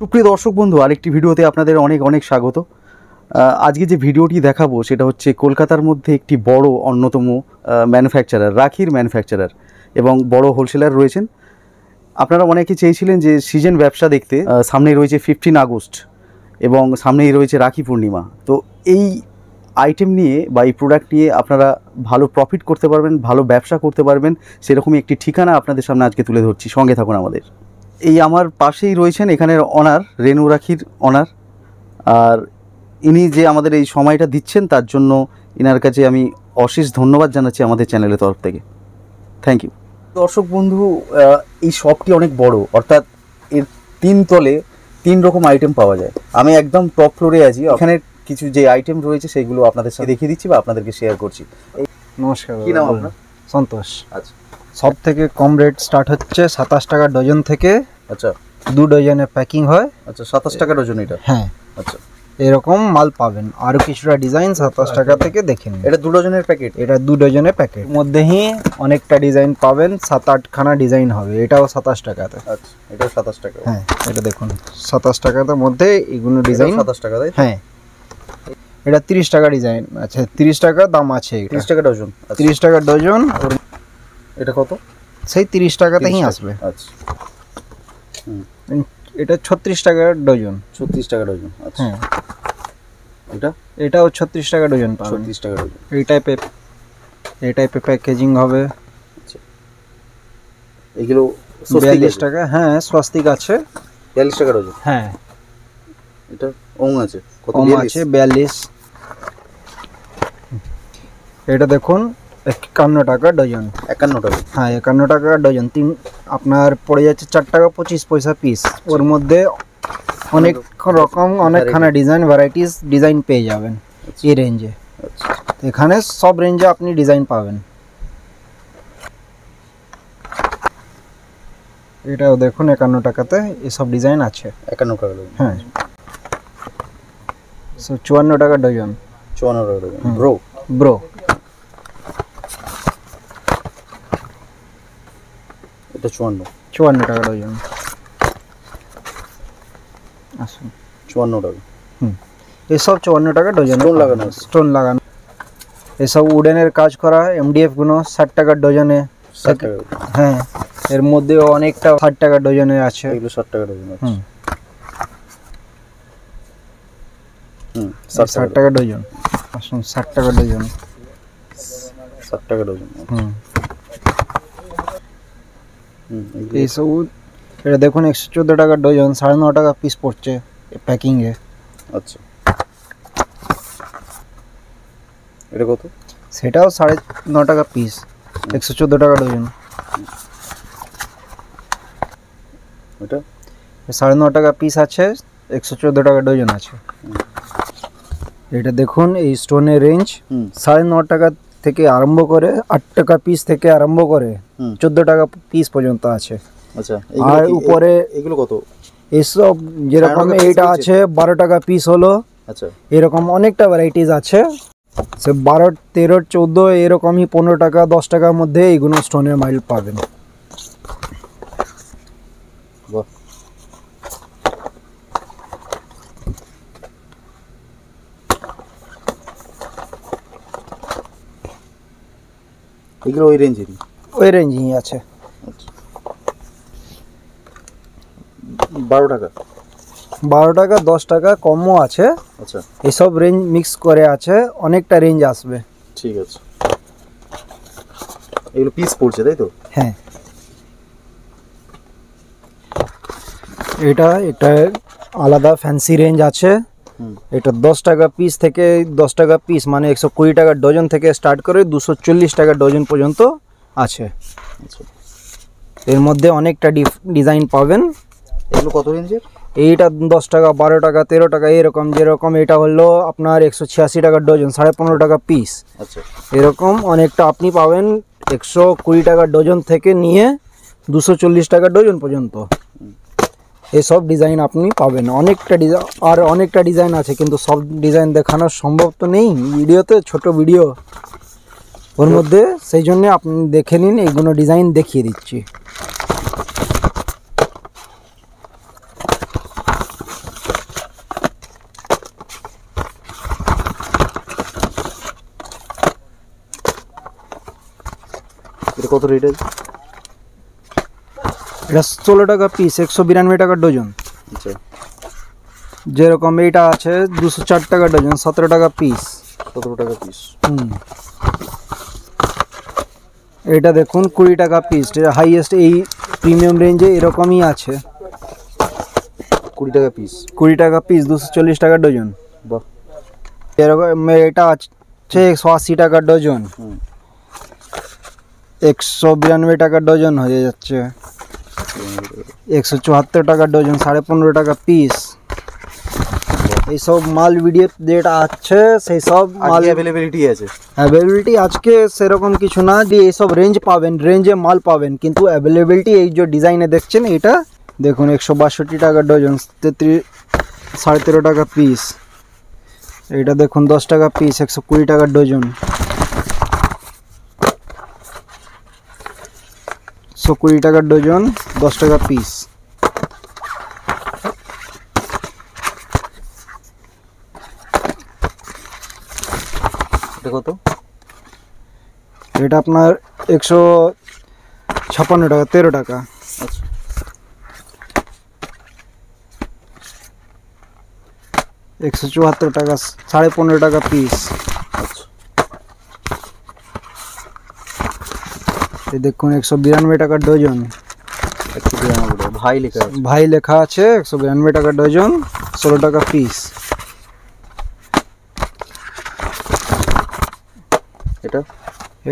সুপ্রিয় দর্শক বন্ধু, আরেকটি ভিডিওতে আপনাদের অনেক অনেক স্বাগত। আজকে যে ভিডিওটি দেখাবো সেটা হচ্ছে কলকাতার মধ্যে একটি বড় অন্যতম ম্যানুফ্যাকচারার, রাখির ম্যানুফ্যাকচারার এবং বড় হোলসেলার রয়েছেন। আপনারা অনেকে চেয়েছিলেন যে সিজন ব্যবসা দেখতে। সামনেই রয়েছে 15 আগস্ট এবং সামনেই রয়েছে রাখি পূর্ণিমা। তো এই আইটেম নিয়ে বা এই প্রোডাক্ট নিয়ে আপনারা ভালো প্রফিট করতে পারবেন, ভালো ব্যবসা করতে পারবেন, সেরকমই একটি ঠিকানা আপনাদের সামনে আজকে তুলে ধরছি। সঙ্গে থাকুন আমাদের। এই আমার পাশেই রয়েছেন এখানের অনার, রেনু রাখির অনার। আর ইনি যে আমাদের এই সময়টা দিচ্ছেন তার জন্য ইনার কাছে আমি অশেষ ধন্যবাদ জানাচ্ছি আমাদের চ্যানেলের তরফ থেকে। Thank you. দর্শক বন্ধু, এই শপটি অনেক বড়, অর্থাৎ এর 3 তলে 3 রকম আইটেম পাওয়া যায়। আমি একদম টপ ফ্লোরে আছি। এখানে কিছু যে আইটেম রয়েছে সেগুলো আপনাদের সাথে দেখিয়ে দিচ্ছি বা আপনাদেরকে শেয়ার করছি। নমস্কার, কি নাম আপনার? সন্তোষ। আচ্ছা, সব থেকে কম রেট স্টার্ট হচ্ছে 27 টাকা ডজন থেকে। আচ্ছা, 2 ডজনে প্যাকিং হয়। আচ্ছা, 27 টাকা ডজন এটা? হ্যাঁ, আচ্ছা, এরকম মাল পাবেন। আরও কিছুটা ডিজাইন 27 টাকা থেকে দেখে নিন। এটা 2 ডজনের প্যাকেট? এটা 2 ডজনের প্যাকেট। মধ্যেই অনেকটা ডিজাইন পাবেন, 7-8 খানা ডিজাইন হবে। এটাও 27 টাকাতে। আচ্ছা, এটাও 27 টাকা? হ্যাঁ, এটা দেখুন 27 টাকাতে মধ্যে এগুলো ডিজাইন 27 টাকা, তাই? হ্যাঁ, এটা 30 টাকা ডিজাইন। আচ্ছা, 30 টাকা দাম আছে। 30 টাকা ডজন? 30 টাকা ডজন। এটা কত? সেই 30 টাকাতেই আসবে। আচ্ছা, এটা 36 টাকা ডজন। 36 টাকা ডজন? আচ্ছা, হ্যাঁ, এটাও 36 টাকা ডজন পাবেন। 36 টাকা ডজন। এই টাইপের প্যাকেজিং হবে। আচ্ছা, এগুলো 42 টাকা। হ্যাঁ, স্বস্তিক আছে। 42 টাকা ডজন? হ্যাঁ, এটা ওম আছে কত? ওম আছে 42। এটা দেখুন 51 টাকা ডজন। 51 টাকা? হ্যাঁ, 51 টাকা ডজন। আপনার পড়ে যাচ্ছে 4 টাকা 25 পয়সা পিস। ওর মধ্যে অনেক রকম, অনেকখানা ডিজাইন, ভ্যারাইটিস ডিজাইন পেয়ে যাবেন এই রেঞ্জে। আচ্ছা, এখানে সব রেঞ্জে আপনি ডিজাইন পাবেন। এটাও দেখুন 51 টাকাতে এসব ডিজাইন আছে। 51 টাকা ডজন? হ্যাঁ, 54 টাকা ডজন। 54 টাকা ডজন? ব্রো ব্রো এটা 54 টাকা ডজন। আসুন, 54 টাকা? এসব 54 টাকা ডজন। স্টোন লাগানো? স্টোন লাগানো। এসব উডেনের কাজ করা এমডিএফ গুলো 60 টাকা ডজনে। 60 টাকা? হ্যাঁ, এর মধ্যে অনেকটা 60 টাকা ডজনে আছে। এগুলো 60 টাকা ডজন? আছে? 60 টাকা ডজন। আসুন, 60 টাকা ডজন। 60 টাকা ডজন? এইসব এটা দেখুন 114 টাকা ডজন, 9.5 টাকা পিস পড়ছে প্যাকিংয়ে। আচ্ছা, এটা কত? সেটাও 9.5 টাকা পিস, 114 টাকা ডজন। এটা 9.5 টাকা পিস আছে, 114 টাকা ডজন আছে। এটা দেখুন এই স্টোনের রেঞ্জ 9.5 টাকা থেকে আরম্ভ করে 8 টাকা পিস থেকে আরম্ভ করে 14 টাকা পিস পর্যন্ত আছে। আচ্ছা, আর উপরে এগুলো কত? এসব যেরকম এইটা আছে 12 টাকা পিস হলো। আচ্ছা, এরকম অনেকটা ভ্যারাইটিস আছে। সে 12, 13, 14 এরকমই 15 টাকা 10 টাকার মধ্যে এইগুলো স্টোনের মাইল পাবেন। বাহ, এগুলো ওই রেঞ্জেরই? ওই রেঞ্জই আছে। 12 টাকা? 12 টাকা 10 টাকা কমও আছে। আচ্ছা, এসব রেঞ্জ মিক্স করে আছে, অনেকটা রেঞ্জ আসবে। ঠিক আছে। এগুলো পিস পড়ছে তাই তো? হ্যাঁ, এটা আলাদা ফ্যান্সি রেঞ্জ আছে। এটা 10 টাকা পিস থেকে 10 টাকা পিস মানে 120 টাকা ডজন থেকে স্টার্ট করে 240 টাকা ডজন পর্যন্ত আছে। আচ্ছা, এর মধ্যে অনেকটা ডিজাইন পাবেন। এগুলো কত রেঞ্জের? এইটা 10 টাকা 12 টাকা 13 টাকা এরকম। যেরকম এটা হলো আপনার 186 টাকা ডজন, 15.5 টাকা পিস। আচ্ছা, এরকম অনেকটা আপনি পাবেন 120 টাকা ডজন থেকে নিয়ে 240 টাকা ডজন পর্যন্ত। এসব ডিজাইন আপনি পাবেন। অনেকটা ডিজাইন, আর অনেকটা ডিজাইন আছে, কিন্তু সব ডিজাইন দেখানো সম্ভব তো নেই ভিডিওতে, ছোট ভিডিও ওর মধ্যে, সেই জন্য আপনি দেখে নিন, এইগুলো ডিজাইন দেখিয়ে দিচ্ছি। এটা কত রেট আছে? এটা 16 টাকা পিস, 192 টাকা ডজন। আচ্ছা, যেরকম এইটা আছে 204 টাকা ডজন, 17 টাকা পিস। 17 টাকা পিস। এটা দেখুন 20 টাকা পিস, এটা হাইয়েস্ট এই প্রিমিয়াম রেঞ্জে এরকমই আছে। 20 টাকা পিস। 20 টাকা পিস, 240 টাকা ডজন। বাহ। এরকম এটা আছে 180 টাকা ডজন, 192 টাকা ডজন হয়ে যাচ্ছে, 174 টাকা ডজন, 15.5 টাকা পিস। এইসব মাল ভিডিও যেটা আছে সেই সব মাল অ্যাভেলেবিলিটি আছে। অ্যাভেলেবিলিটি আজকে সেরকম কিছু না, যে এইসব রেঞ্জ পাবেন, রেঞ্জে মাল পাবেন, কিন্তু অ্যাভেলেবিলিটি এই যে ডিজাইনে দেখছেন এটা দেখুন 162 টাকা ডজন, 13.5 টাকা পিস। এটা দেখুন 10 টাকা পিস, 120 টাকা ডজন, 120 টাকা ডজন, 10 টাকা পিস। এটা কত? এটা আপনার 156 টাকা, 13 টাকা। আচ্ছা, 174 টাকা, 15.5 টাকা পিস। আচ্ছা, এই দেখুন 192 টাকা ডজন, 192 টাকা। ভাই লেখা আছে। ভাই লেখা আছে, 192 টাকা ডজন, 16 টাকা পিস। এটা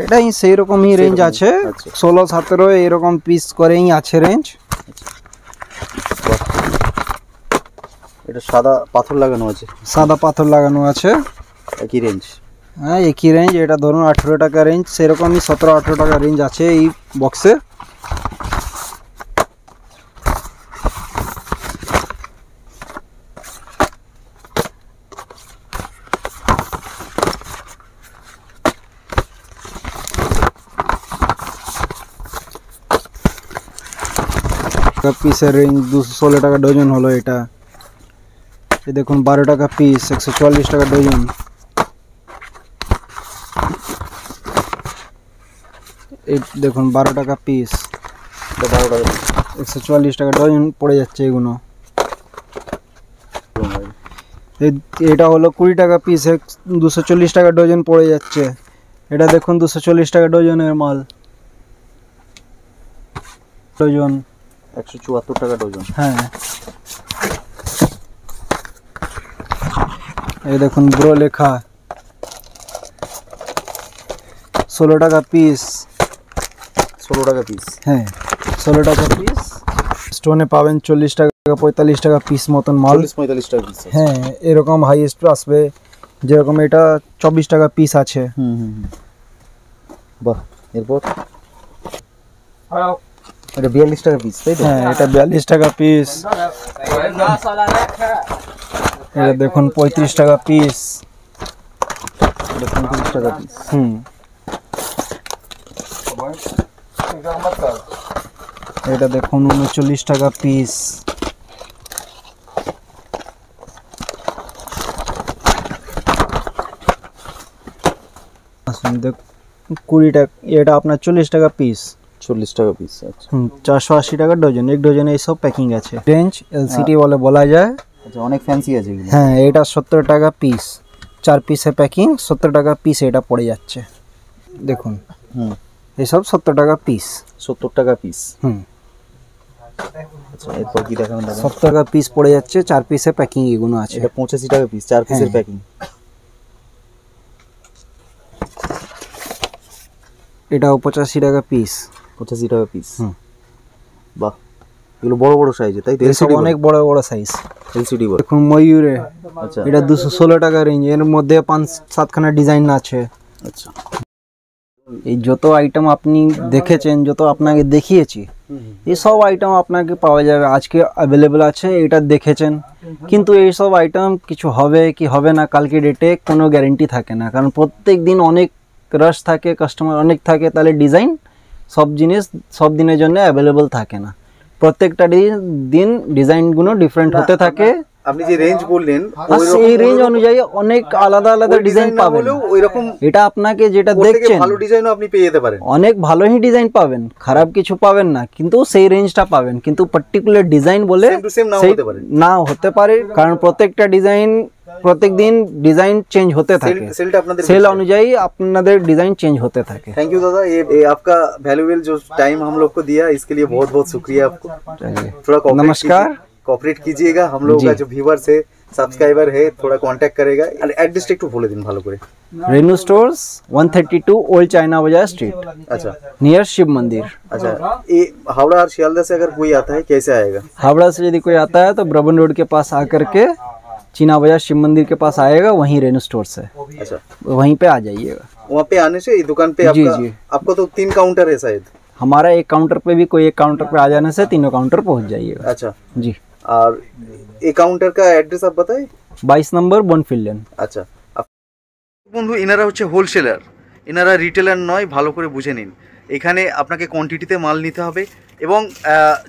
এটাই সেই রকমই রেঞ্জ আছে, আচ্ছা। 16-17 এরকম পিস করেই আছে রেঞ্জ। বাহ। এটা সাদা পাথর লাগানো আছে। সাদা পাথর লাগানো আছে, একই রেঞ্জ। হ্যাঁ একই রেঞ্জ। এটা ধরুন 18 টাকা রেঞ্জ, সেরকমই 17-18 টাকা রেঞ্জ আছে এই বক্সে। পিসের রেঞ্জ 216 টাকা ডজন হলো এটা। এই দেখুন 12 টাকা পিস, 144 টাকা ডজন। এই দেখুন 12 টাকা পিস, 12 টাকা। 144 টাকা ডজন পড়ে যাচ্ছে এগুলো। এটা হলো 20 টাকা পিস, 240 টাকা ডজন পড়ে যাচ্ছে। এটা দেখুন 240 টাকা ডজনের মাল, ডজন 174 টাকা ডজন। হ্যাঁ। এই দেখুন ব্রো লেখা, 16 টাকা পিস। 16 টাকা পিস। হ্যাঁ 16 টাকা পিস। স্টোনে পাবেন 40 টাকা 45 টাকা পিস মতন মাল। 40-45 টাকা পিস। হ্যাঁ এরকম হাইয়েস্ট আসবে, যেরকম এটা 24 টাকা পিস আছে। বাহ। এরপর এটা 42 টাকা পিস, তাই তো? হ্যাঁ এটা 42 টাকা পিস। এটা দেখুন 35 টাকা পিস। এটা 35 টাকা পিস। এটা দেখুন 39 টাকা পিস। আসুন দেখ 20 টাকা, এটা আপনার 40 টাকা পিস। 40 টাকা পিস। আচ্ছা, 480 টাকা ডজন। এক ডজনে এইসব প্যাকিং আছে। রেঞ্জ এলসিডি বলে বলা যায়। আচ্ছা, অনেক ফ্যান্সি আছে এগুলো। হ্যাঁ এটা 70 টাকা পিস, 4 পিসে প্যাকিং, 70 টাকা পিস এটা পড়ে যাচ্ছে। দেখুন এইসব 70 টাকা পিস। 70 টাকা পিস। আচ্ছা, এরপর কি দেখাবেন দাদা? 70 টাকা পিস পড়ে যাচ্ছে, 4 পিসে প্যাকিং এগুলো আছে। এটা 85 টাকা পিস, 4 পিসের প্যাকিং। এটাও 85 টাকা পিস। 85 টাকা পিস। বাহ, এগুলো বড় বড় সাইজে, তাই তো? এসব অনেক বড় বড় সাইজ। এলসিডি বড়। দেখুন ময়ূরে, আচ্ছা, এটা 216 টাকা রেঞ্জ। এর মধ্যে 5-7 খানা ডিজাইন আছে। আচ্ছা, এই যত আইটেম আপনি দেখেছেন, যত আপনাকে দেখিয়েছি, এই সব আইটেম আপনাকে পাওয়া যাবে, আজকে অ্যাভেলেবেল আছে। এটা দেখেছেন, কিন্তু এই সব আইটেম কিছু হবে কি হবে না কালকে ডেটে কোনো গ্যারেন্টি থাকে না, কারণ প্রত্যেক দিন অনেক রাশ থাকে, কাস্টমার অনেক থাকে, তাহলে ডিজাইন সব জিনিস সব দিনের জন্য অ্যাভেলেবেল থাকে না। প্রত্যেকটা দিন ডিজাইনগুলো ডিফারেন্ট হতে থাকে। আপনি যে রেঞ্জ বললেন আর সেই রেঞ্জ অনুযায়ী অনেক আলাদা আলাদা ডিজাইন পাবেন। ওইরকম এটা আপনাকে যেটা দেখছেন ভালো ডিজাইনও আপনি পেয়ে যেতে পারেন, অনেক ভালোই ডিজাইন পাবেন, খারাপ কিছু পাবেন না, কিন্তু সেই রেঞ্জটা পাবেন। কিন্তু পার্টিকুলার ডিজাইন বলে সেম টু সেম নাও হতে পারে, নাও হতে পারে, কারণ প্রত্যেকটা ডিজাইন প্রত্যেক दिन डिजाइन चेंज होते থাকে, सेल अनुযায়ী আপনাদের डिजाइन चेंज होते থাকে। थैंक यू दादा, ये आपका वैल्यूएबल जो टाइम हम लोग को दिया इसके लिए बहुत बहुत शुक्रिया आपको। थोड़ा नमस्कार, कोऑपरेट कीजिएगा, हम लोग का जो व्यूअर्स है सब्सक्राइबर है थोड़ा कांटेक्ट करेगा। एड्रेस একটু বলে দিন ভালো করে। रेनू स्टोर्स 132 ओल्ड चाइना बाजार स्ट्रीट, अच्छा, नियर शिव मंदिर। अच्छा, ये हावड़ा और शियालदह से अगर कोई आता है कैसे आएगा? हावड़ा से यदि कोई आता है तो ब्रबन रोड के पास आकर के चीना बाजार शिव मंदिर के पास आएगा, वहीं रेनू स्टोर्स है। अच्छा, वहीं पे आ जाइएगा। वहाँ पे आने से दुकान पे जी आपका जी, आपको तो 3 काउंटर है शायद। हमारा एक काउंटर पे भी, कोई एक काउंटर पे आ जाने से तीनों काउंटर पहुँच जाइएगा। अच्छा जी, और एक काउंटर का एड्रेस आप बताएं। 22 नंबर বনফিল্ড লেন। আচ্ছা বন্ধু, এনারা হচ্ছে হোলসেলার, এনারা রিটেলার নয়, ভালো করে বুঝে নিন। এখানে আপনাকে কোয়ান্টিটিতে মাল নিতে হবে এবং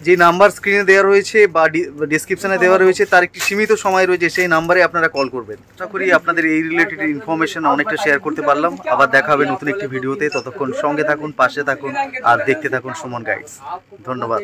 যে নাম্বার স্ক্রিনে দেওয়া রয়েছে বা ডেসক্রিপশানে দেওয়া রয়েছে তার একটি সীমিত সময় রয়েছে, সেই নাম্বারে আপনারা কল করবেন। আশা করি আপনাদের এই রিলেটেড ইনফরমেশন অনেকটা শেয়ার করতে পারলাম। আবার দেখা হবে নতুন একটি ভিডিওতে, ততক্ষণ সঙ্গে থাকুন, পাশে থাকুন আর দেখতে থাকুন সুমন গাইডস। ধন্যবাদ।